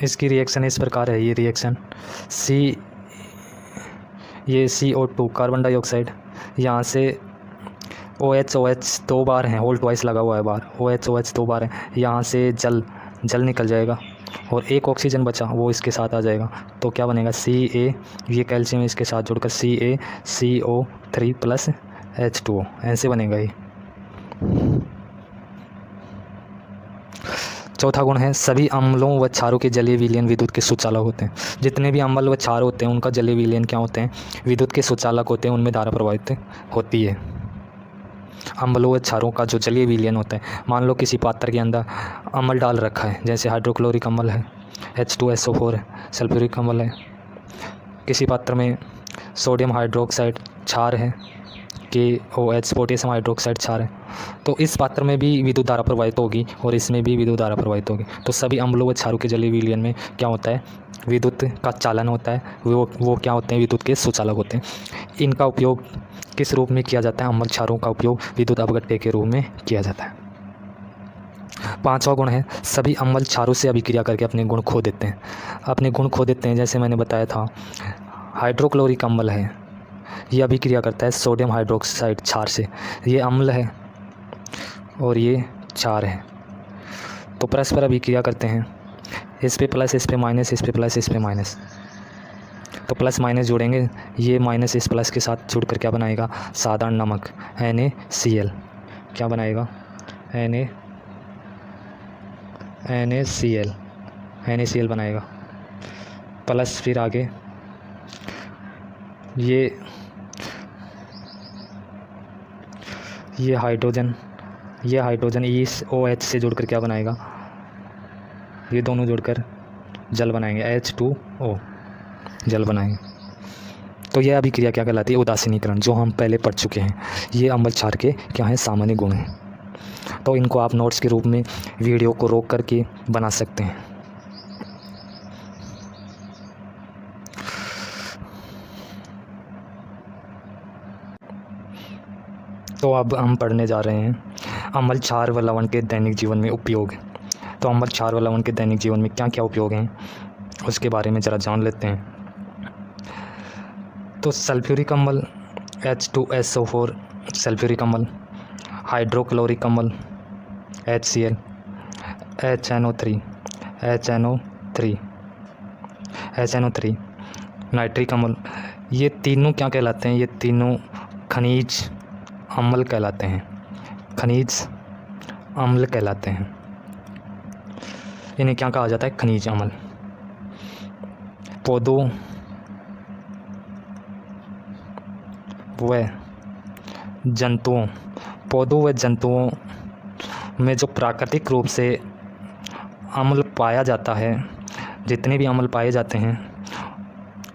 इसकी रिएक्शन इस प्रकार है। ये रिएक्शन ये CO2 कार्बन डाइऑक्साइड, यहाँ से OH दो बार हैं, होल्ट वाइस लगा हुआ है बार, OH दो बार है, यहाँ से जल निकल जाएगा और एक ऑक्सीजन बचा वो इसके साथ आ जाएगा तो क्या बनेगा, Ca, ये कैल्शियम इसके साथ जुड़कर CaCO3 प्लस H2O, ऐसे बनेगा ये। चौथा गुण है सभी अम्लों व क्षारों के जलीय विलयन विद्युत के सुचालक होते हैं। जितने भी अम्ल व क्षार होते हैं उनका जलीय विलयन क्या होते हैं, विद्युत के सुचालक होते हैं, उनमें धारा प्रवाहित होती है। अम्लों व क्षारों का जो जलीय विलयन होता है, मान लो किसी पात्र के अंदर अम्ल डाल रखा है, जैसे हाइड्रोक्लोरिक अम्ल है, H2SO4 है, सल्फ्यूरिक अम्ल है, किसी पात्र में सोडियम हाइड्रोक्साइड क्षार है, KOH पोटेशियम हाइड्रोक्साइड क्षार है, तो इस पात्र में भी विद्युत धारा प्रवाहित होगी और इसमें भी विद्युत धारा प्रवाहित होगी। तो सभी अम्लों व क्षारों के जलीय विलयन में क्या होता है, विद्युत का चालन होता है, वो क्या होते हैं, विद्युत के सुचालक होते हैं। इनका उपयोग किस रूप में किया जाता है, अम्ल क्षारों का उपयोग विद्युत अपघट्य के रूप में किया जाता है। पांचवा गुण है सभी अम्ल क्षारों से अभिक्रिया करके अपने गुण खो देते हैं। अपने गुण खो देते हैं, जैसे मैंने बताया था हाइड्रोक्लोरिक अम्ल है, ये अभिक्रिया करता है सोडियम हाइड्रोक्साइड क्षार से, ये अम्ल है और ये क्षार है, तो परस्पर अभिक्रिया करते हैं, इस पे प्लस इस पे माइनस, इस पे प्लस इस पे माइनस, तो प्लस माइनस जोड़ेंगे, ये माइनस इस प्लस के साथ जुड़कर क्या बनाएगा, साधारण नमक NaCl, क्या बनाएगा, NaCl बनाएगा। प्लस फिर आगे ये हाइड्रोजन इस OH से जुड़कर क्या बनाएगा, ये दोनों जुड़कर जल बनाएंगे, H2O, जल बनाएंगे। तो यह अभिक्रिया क्या कहलाती है, उदासीनीकरण, जो हम पहले पढ़ चुके हैं। ये अम्ल क्षार के क्या हैं, सामान्य गुण हैं। तो इनको आप नोट्स के रूप में वीडियो को रोक करके बना सकते हैं। तो अब हम पढ़ने जा रहे हैं अम्ल क्षार व लवण के दैनिक जीवन में उपयोग। तो अम्ल क्षार व लवण के दैनिक जीवन में क्या क्या उपयोग हैं उसके बारे में ज़रा जान लेते हैं। तो सल्फ्यूरिक अम्ल H2SO4 सल्फ्यूरिक अम्ल, हाइड्रोक्लोरिक अम्ल HCl, HNO3, नाइट्रिक अम्ल, ये तीनों क्या कहलाते हैं, ये तीनों खनिज अम्ल कहलाते हैं, खनिज अम्ल कहलाते हैं। इन्हें क्या कहा जाता है, खनिज अम्ल। पौधों व जंतुओं में जो प्राकृतिक रूप से अम्ल पाया जाता है, जितने भी अम्ल पाए जाते हैं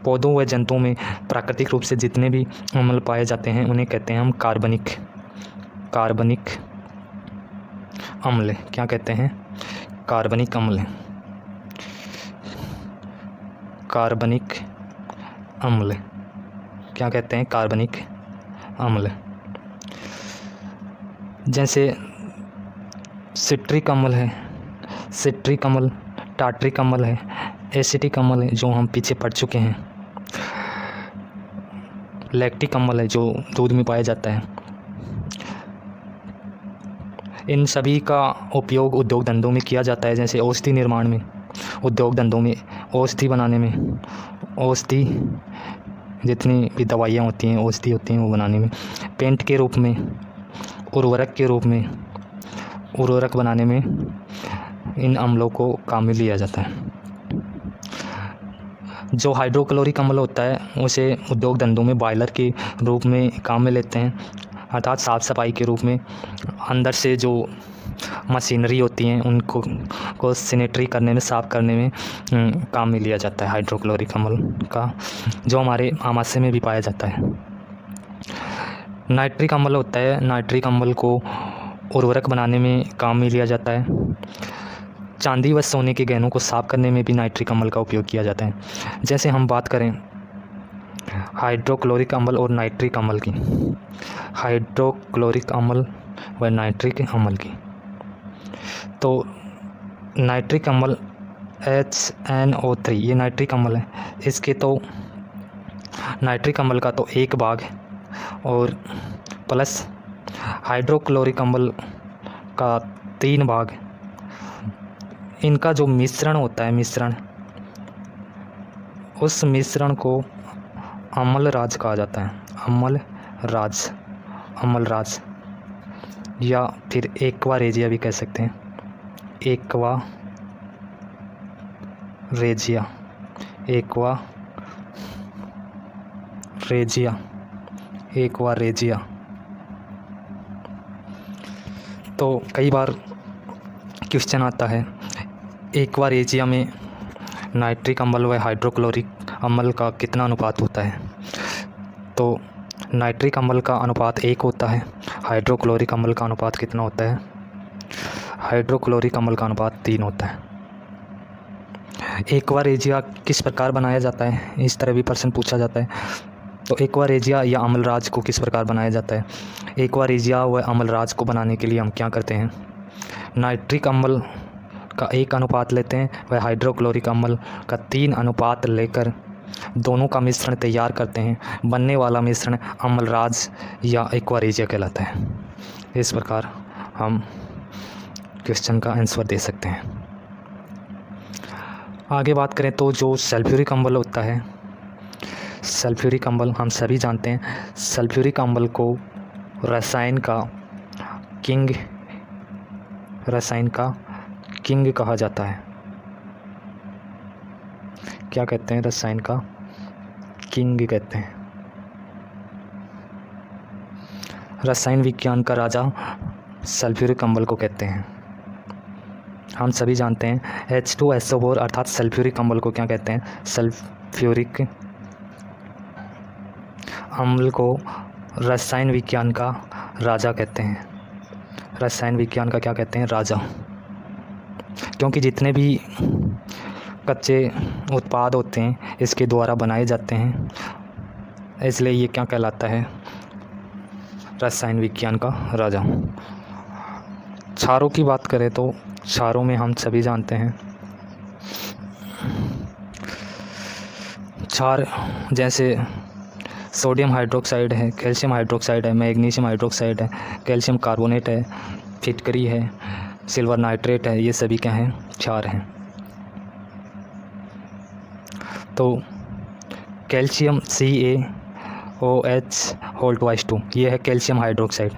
पौधों व जंतुओं में, प्राकृतिक रूप से जितने भी अम्ल पाए जाते हैं उन्हें कहते हैं हम कार्बनिक अम्ल। क्या कहते हैं, कार्बनिक अम्ल। क्या कहते हैं, कार्बनिक अम्ल। जैसे सिट्रिक अम्ल है, टार्ट्रिक अम्ल है, एसिटिक अम्ल है जो हम पीछे पढ़ चुके हैं, लैक्टिक अम्ल है जो दूध में पाया जाता है। इन सभी का उपयोग उद्योग धंधों में किया जाता है, जैसे औषधि निर्माण में, उद्योग धंधों में औषधि बनाने में, औषधि जितनी भी दवाइयाँ होती हैं, औषधि होती हैं वो बनाने में, पेंट के रूप में, उर्वरक के रूप में, उर्वरक बनाने में इन अम्लों को काम में लिया जाता है। जो हाइड्रोक्लोरिक अम्ल होता है उसे उद्योग धंधों में बॉयलर के रूप में काम में लेते हैं, अर्थात साफ़ सफाई के रूप में। अंदर से जो मशीनरी होती हैं उनको सैनिटरी करने में, साफ़ करने में काम में लिया जाता है हाइड्रोक्लोरिक अम्ल का, जो हमारे आमाशय में भी पाया जाता है। नाइट्रिक अम्ल होता है, नाइट्रिक अम्ल को उर्वरक बनाने में काम में लिया जाता है। चांदी व सोने के गहनों को साफ़ करने में भी नाइट्रिक अम्ल का उपयोग किया जाता है। जैसे हम बात करें हाइड्रोक्लोरिक अम्ल और नाइट्रिक अम्ल की, हाइड्रोक्लोरिक अम्ल व नाइट्रिक अम्ल की, तो नाइट्रिक अम्ल HNO3 ये नाइट्रिक अम्ल है। इसके तो नाइट्रिक अम्ल का तो एक भाग है और प्लस हाइड्रोक्लोरिक अम्ल का 3 भाग। इनका जो मिश्रण होता है, मिश्रण, उस मिश्रण को अम्लराज कहा जाता है। अम्लराज, अम्लराज या फिर एक्वा रेजिया भी कह सकते हैं। Aqua regia, aqua regia, aqua regia. तो कई बार क्वेश्चन आता है एक्वा रेजिया में नाइट्रिक अम्ल व हाइड्रोक्लोरिक अम्ल का कितना अनुपात होता है। तो नाइट्रिक अम्ल का अनुपात 1 होता है। हाइड्रोक्लोरिक अम्ल का अनुपात कितना होता है? हाइड्रोक्लोरिक अम्ल का अनुपात 3 होता है। एक्वा रेजिया किस प्रकार बनाया जाता है, इस तरह भी प्रश्न पूछा जाता है। तो एक्वा रेजिया या अम्लराज को किस प्रकार बनाया जाता है? एक्वा रेजिया व अम्लराज को बनाने के लिए हम क्या करते हैं, नाइट्रिक अम्ल का 1 अनुपात लेते हैं व हाइड्रोक्लोरिक अम्ल का 3 अनुपात लेकर दोनों का मिश्रण तैयार करते हैं। बनने वाला मिश्रण अम्लराज या एक्वा रेजिया कहलाता है। इस प्रकार हम क्वेश्चन का आंसर दे सकते हैं। आगे बात करें तो जो सल्फ्यूरिक अम्ल होता है, सल्फ्यूरिक अम्ल हम सभी जानते हैं। सल्फ्यूरिक अम्ल को रसायन का किंग कहा जाता है। क्या कहते हैं? रसायन का किंग कहते हैं। रसायन विज्ञान का राजा सल्फ्यूरिक अम्ल को कहते हैं। हम सभी जानते हैं H2SO4 अर्थात सल्फ्यूरिक अम्ल को क्या कहते हैं? सल्फ्यूरिक अम्ल को रसायन विज्ञान का राजा कहते हैं। रसायन विज्ञान का क्या कहते हैं? राजा। क्योंकि जितने भी कच्चे उत्पाद होते हैं इसके द्वारा बनाए जाते हैं, इसलिए ये क्या कहलाता है? रसायन विज्ञान का राजा। क्षारों की बात करें तो क्षारों में हम सभी जानते हैं क्षार जैसे सोडियम हाइड्रोक्साइड है, कैल्शियम हाइड्रोक्साइड है, मैग्नीशियम हाइड्रोक्साइड है, कैल्शियम कार्बोनेट है, फिटकरी है, सिल्वर नाइट्रेट है, ये सभी क्या हैं? क्षार हैं। तो कैल्शियम CaOH2 ये है कैल्शियम हाइड्रोक्साइड।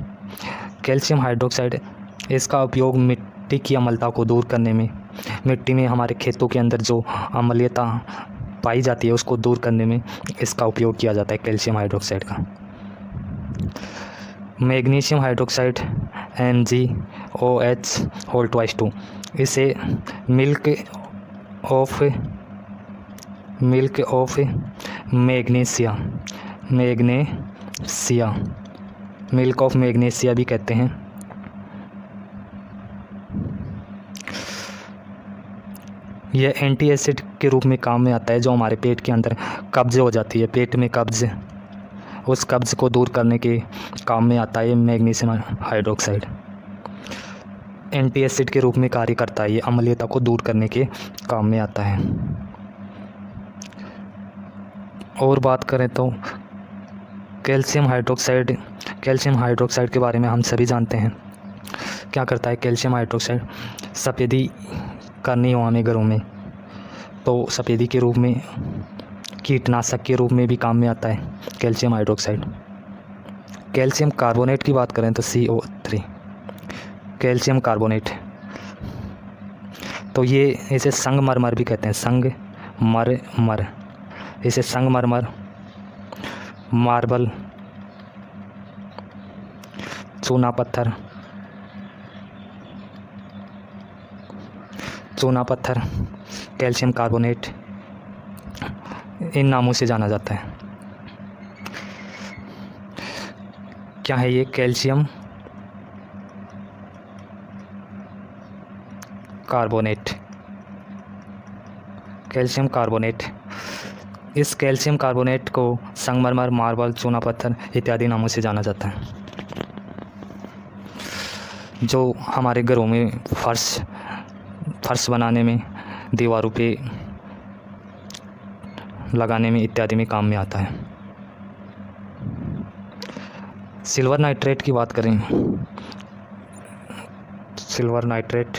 कैल्शियम हाइड्रोक्साइड इसका उपयोग मिट्टी की अम्लता को दूर करने में, मिट्टी में हमारे खेतों के अंदर जो अम्लीयता पाई जाती है उसको दूर करने में इसका उपयोग किया जाता है कैल्शियम हाइड्रोक्साइड का। मैग्नीशियम हाइड्रोक्साइड MgOH2 इसे milk of magnesia milk of magnesia भी कहते हैं। यह एंटी एसिड के रूप में काम में आता है। जो हमारे पेट के अंदर कब्ज़ हो जाती है, पेट में कब्ज़, उस कब्ज़ को दूर करने के काम में आता है मैग्नीशियम हाइड्रोक्साइड। एंटी एसिड के रूप में कार्य करता है, ये अम्लीयता को दूर करने के काम में आता है। और बात करें तो कैल्शियम हाइड्रोक्साइड के बारे में हम सभी जानते हैं। क्या करता है कैल्शियम हाइड्रोक्साइड? सफ़ेदी करनी हो हमें घरों में तो सफ़ेदी के रूप में, कीटनाशक के रूप में भी काम में आता है कैल्शियम हाइड्रोक्साइड। कैल्शियम कार्बोनेट की बात करें तो CO3 कैल्शियम कार्बोनेट, तो ये इसे संगमरमर भी कहते हैं, संगमरमर। इसे संगमरमर, मार्बल, चूना पत्थर, कैल्शियम कार्बोनेट, इन नामों से जाना जाता है। क्या है ये? Calcium carbonate. इस कैल्शियम कार्बोनेट को संगमरमर, मार्बल, चूना पत्थर इत्यादि नामों से जाना जाता है, जो हमारे घरों में फर्श बनाने में, दीवारों पे लगाने में इत्यादि में काम में आता है। सिल्वर नाइट्रेट की बात करें, सिल्वर नाइट्रेट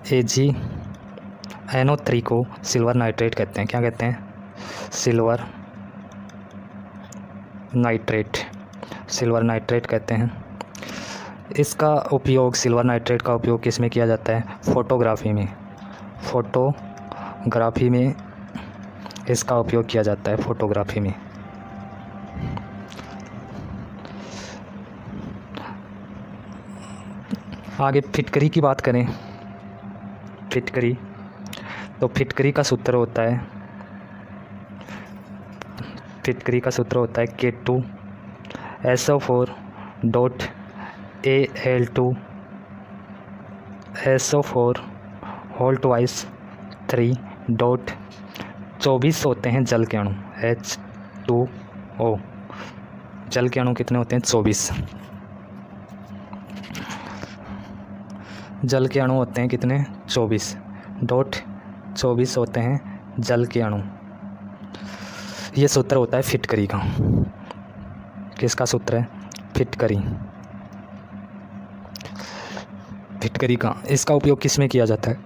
AgNO3 को सिल्वर नाइट्रेट कहते हैं। क्या कहते हैं? सिल्वर नाइट्रेट कहते हैं। इसका उपयोग, सिल्वर नाइट्रेट का उपयोग किस में किया जाता है? फोटोग्राफी में इसका उपयोग किया जाता है, फोटोग्राफी में। आगे फिटकरी की बात करें, तो फिटकरी का सूत्र होता है K2SO4 24 होते हैं जल के अणु, H2O। जल के अणु कितने होते हैं? 24। जल के अणु होते हैं कितने? 24 होते हैं जल के अणु। ये सूत्र होता है फिटकरी का। किसका सूत्र है? फिटकरी का। इसका उपयोग किस में किया जाता है?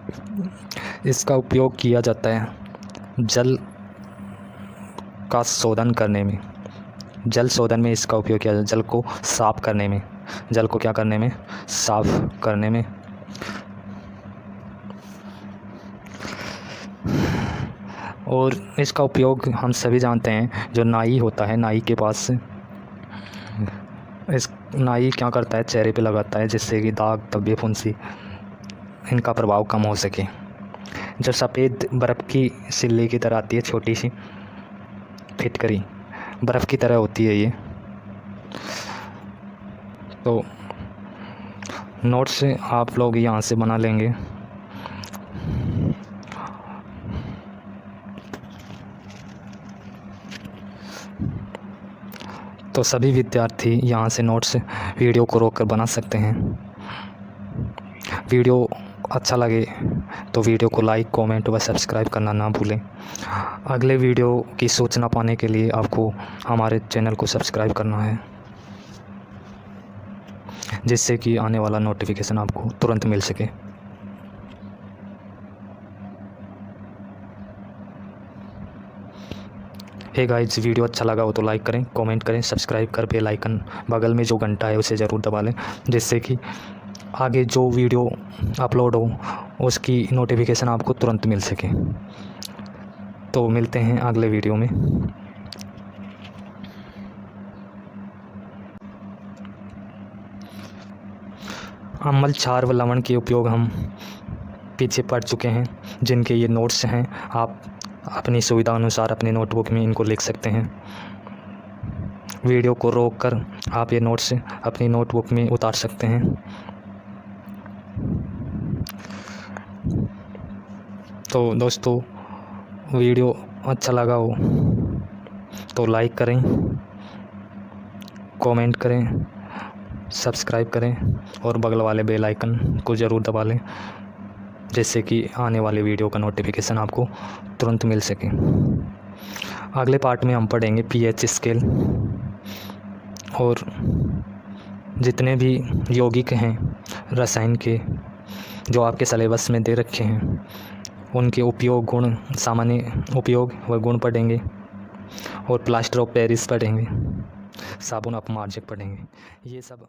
इसका उपयोग किया जाता है जल का शोधन करने में। जल शोधन में इसका उपयोग किया जाता है, जल को साफ करने में। जल को क्या करने में? साफ करने में। और इसका उपयोग हम सभी जानते हैं, जो नाई होता है, नाई के पास नाई क्या करता है? चेहरे पे लगाता है, जिससे कि दाग, धब्बे, फुंसी इनका प्रभाव कम हो सके। जो सफ़ेद बर्फ़ की सिल्ली की तरह आती है, छोटी सी फिटकरी बर्फ़ की तरह होती है ये। तो नोट्स आप लोग यहाँ से बना लेंगे। तो सभी विद्यार्थी यहाँ से नोट्स वीडियो को रोककर बना सकते हैं। वीडियो अच्छा लगे तो वीडियो को लाइक, कमेंट व सब्सक्राइब करना ना भूलें। अगले वीडियो की सूचना पाने के लिए आपको हमारे चैनल को सब्सक्राइब करना है, जिससे कि आने वाला नोटिफिकेशन आपको तुरंत मिल सके। हे गाइस, वीडियो अच्छा लगा हो तो लाइक करें, कमेंट करें, सब्सक्राइब कर बेल आइकन बगल में जो घंटा है उसे ज़रूर दबा लें, जिससे कि आगे जो वीडियो अपलोड हो उसकी नोटिफिकेशन आपको तुरंत मिल सके। तो मिलते हैं अगले वीडियो में। अम्ल, क्षार व लवण के उपयोग हम पीछे पढ़ चुके हैं, जिनके ये नोट्स हैं। आप अपनी सुविधा अनुसार अपने नोटबुक में इनको लिख सकते हैं। वीडियो को रोककर आप ये नोट्स अपनी नोटबुक में उतार सकते हैं। तो दोस्तों, वीडियो अच्छा लगा हो तो लाइक करें, कमेंट करें, सब्सक्राइब करें और बगल वाले बेल आइकन को ज़रूर दबा लें, जिससे कि आने वाले वीडियो का नोटिफिकेशन आपको तुरंत मिल सके। अगले पार्ट में हम पढ़ेंगे pH स्केल और जितने भी यौगिक हैं रसायन के जो आपके सिलेबस में दे रखे हैं, उनके उपयोग, गुण, सामान्य उपयोग व गुण पढ़ेंगे। और प्लास्टर ऑफ पेरिस पढ़ेंगे, साबुन अपमार्जक पढ़ेंगे। ये सब